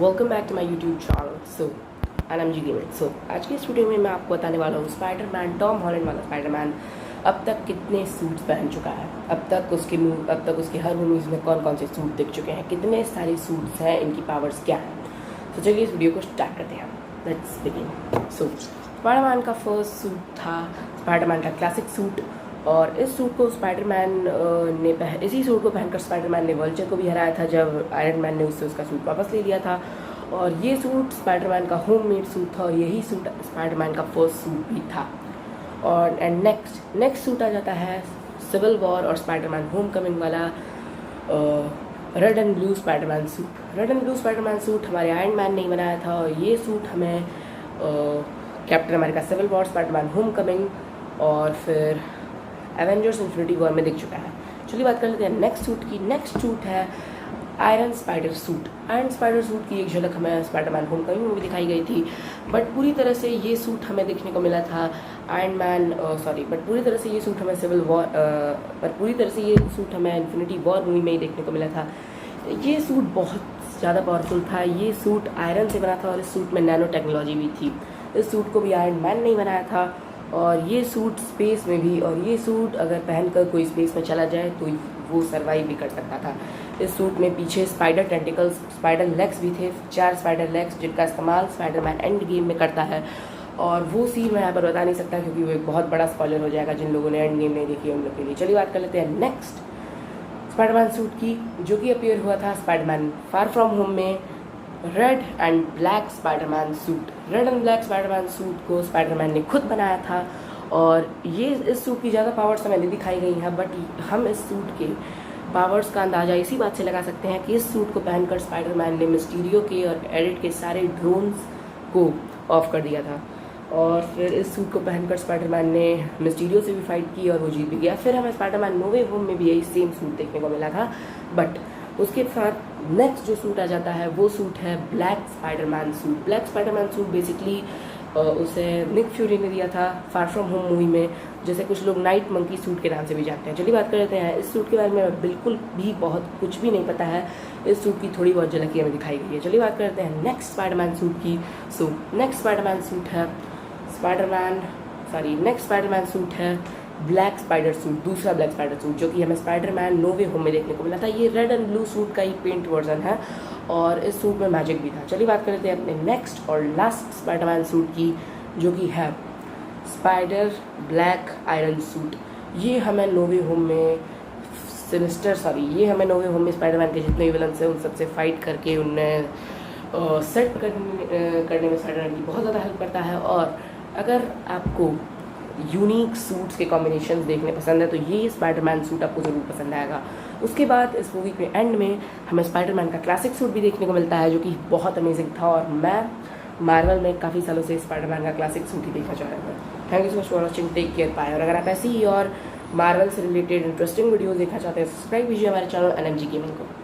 Welcome back to my YouTube channel. So NMG gaming. So आज की इस video में मैं आपको बताने वाला हूँ स्पाइडरमैन, टॉम हॉलैंड वाला स्पाइडरमैन अब तक कितने सूट्स पहन चुका है। अब तक उसके हर मूवीज़ में कौन कौन से सूट दिख चुके हैं, कितने सारे सूट्स हैं, इनकी पावर्स क्या हैं। तो चलिए इस वीडियो को स्टार्ट करते हैं। Let's begin. सो स्पाइडरमैन का फर्स्ट सूट था स्पाइडरमैन का क्लासिक सूट, और इस सूट को इसी सूट को पहनकर स्पाइडरमैन ने वल्चर को भी हराया था जब आयरन मैन ने उससे उसका सूट वापस ले लिया था। और ये सूट स्पाइडरमैन का होममेड सूट था, और यही सूट स्पाइडरमैन का फर्स्ट सूट भी था। और नेक्स्ट सूट आ जाता है सिविल वॉर और स्पाइडरमैन होमकमिंग वाला red and blue Spiderman suit. Red and blue Spiderman suit हमारे आयरन मैन ने ही बनाया था, और ये सूट हमें Captain America Civil War, Spiderman Homecoming और फिर एवेंजर्स इन्फिनिटी वॉर में दिख चुका है। चलिए बात कर लेते हैं नेक्स्ट सूट की। नेक्स्ट सूट है iron spider suit. Iron spider suit की एक झलक हमें स्पाइडरमैन होमकमिंग में भी दिखाई गई थी, बट पूरी तरह से ये सूट हमें देखने को मिला था पूरी तरह से ये सूट हमें इन्फिनिटी वॉर मूवी में ही देखने को मिला था। ये सूट बहुत ज़्यादा पावरफुल था। ये सूट आयरन से बना था और इस सूट में नैनो टेक्नोलॉजी भी थी। इस सूट को भी आयरन मैन ने ही बनाया था, और ये सूट स्पेस में भी, और ये सूट अगर पहनकर कोई स्पेस में चला जाए तो वो सर्वाइव भी कर सकता था। इस सूट में पीछे स्पाइडर टेंटिकल्स, स्पाइडर लेग्स भी थे, 4 स्पाइडर लेग्स, जिनका इस्तेमाल स्पाइडरमैन एंड गेम में करता है। और वो सीन मैं यहाँ पर बता नहीं सकता क्योंकि वो एक बहुत बड़ा स्पॉइलर हो जाएगा जिन लोगों ने एंड गेम नहीं देखी है उन लोग के लिए। चलिए बात कर लेते हैं नेक्स्ट स्पाइडरमैन सूट की, जो कि अपीयर हुआ था स्पाइडरमैन फार फ्रॉम होम में। Red and black Spiderman suit. Red and black Spiderman suit को स्पाइडरमैन ने खुद बनाया था, और ये इस सूट की ज़्यादा पावर्स हमें नहीं दिखाई गई हैं, बट हम इस सूट के पावर्स का अंदाज़ा इसी बात से लगा सकते हैं कि इस सूट को पहनकर स्पाइडरमैन ने मिस्टीरियो के और एडिट के सारे ड्रोन्स को ऑफ कर दिया था। और फिर इस सूट को पहनकर स्पाइडरमैन ने मिस्टीरियो से भी फाइट की और वो जीत भी गया। फिर हमें स्पाइडरमैन नो वे होम में भी यही सेम सूट देखने को मिला था, बट उसके साथ नेक्स्ट जो सूट आ जाता है वो सूट है black Spiderman suit. Black Spiderman suit basically उसे निक फ्यूरी ने दिया था फार फ्रॉम होम मूवी में, जैसे कुछ लोग नाइट मंकी सूट के नाम से भी जानते हैं। चलिए बात कर लेते हैं इस सूट के बारे में। बिल्कुल भी बहुत कुछ भी नहीं पता है, इस सूट की थोड़ी बहुत झलकी हमें दिखाई गई है। चलिए बात करते हैं नेक्स्ट स्पाइडरमैन सूट की। सो नेक्स्ट स्पाइडरमैन सूट है ब्लैक स्पाइडर सूट, दूसरा ब्लैक स्पाइडर सूट, जो कि हमें स्पाइडरमैन नो वे होम में देखने को मिला था। ये रेड एंड ब्लू सूट का ही पेंट वर्जन है, और इस सूट में मैजिक भी था। चलिए बात कर लेते हैं अपने नेक्स्ट और लास्ट स्पाइडरमैन सूट की, जो कि है स्पाइडर ब्लैक आयरन सूट। ये हमें नो वे होम में स्पाइडरमैन के जितने भी विलन्स हैं उन सबसे फाइट करके उन्हें सेट करने में स्पाइडरमैन की बहुत ज़्यादा हेल्प करता है। और अगर आपको यूनिक सूट्स के कॉम्बिनेशन देखने पसंद है तो ये स्पाइडरमैन सूट आपको ज़रूर पसंद आएगा। उसके बाद इस मूवी के एंड में हमें स्पाइडरमैन का क्लासिक सूट भी देखने को मिलता है, जो कि बहुत अमेजिंग था, और मैं मार्वल में काफ़ी सालों से स्पाइडरमैन का क्लासिक सूट ही देखना चाह रहा था। Thank you so much for watching, take care, bye. और अगर आप ऐसी ही और मार्वल से रिलेटेड इंटरेस्टिंग वीडियोज़ देखना चाहते हैं, सब्सक्राइब कीजिए हमारे चैनल एनएमजी गेमिंग को।